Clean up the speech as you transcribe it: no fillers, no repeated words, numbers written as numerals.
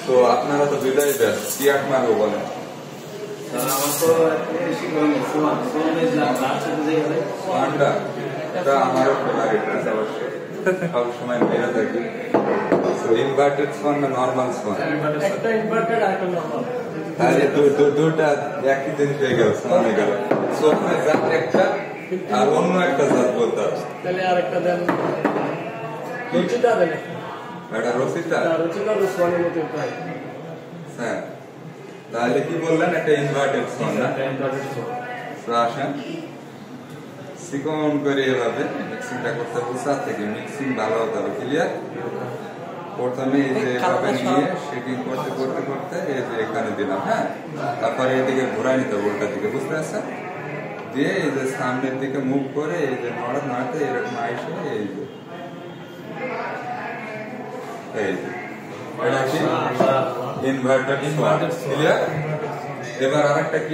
তো আপনারা তো বিদায় দেন, কি আট মারবো বলেন? আমারও সব সময় মেরে থাকি। ইনভার্টেড ফোন না নর্মাল ফোন? তাহলে দুটা একই জিনিস হয়ে গেল, সমান হয়ে গেল। সোফার জাত একটা আর অন্য একটা জাত বলতে হবে। তাহলে আরেকটা দেন, রচিতা দেন। এটা রচিতা? রচিতা রুসমানের মতো প্রায়। হ্যাঁ, তাহলে কি বললেন? একটা ইনভার্টেড ফোন না? তো আসেন চিকন করে এভাবে মিক্সিংটা করতে বুঝা থেকে মিক্সিং ভালো হতে হবে। ক্লিয়ার? প্রথমে এই যে এভাবে নিয়ে শেকিং করতে করতে করতে এই যে এখানে দিলাম, হ্যাঁ, তারপরে এদিকে ঘোরাই নিতে হবে উল্টা দিকে, বুঝতে পারছেন? দিয়ে এই যে সামনের দিকে মুভ করে এই যে নাড়াতে এরকম আইসে এই যে এটা কি ইনভার্টার। ক্লিয়ার? এবার আরেকটা কি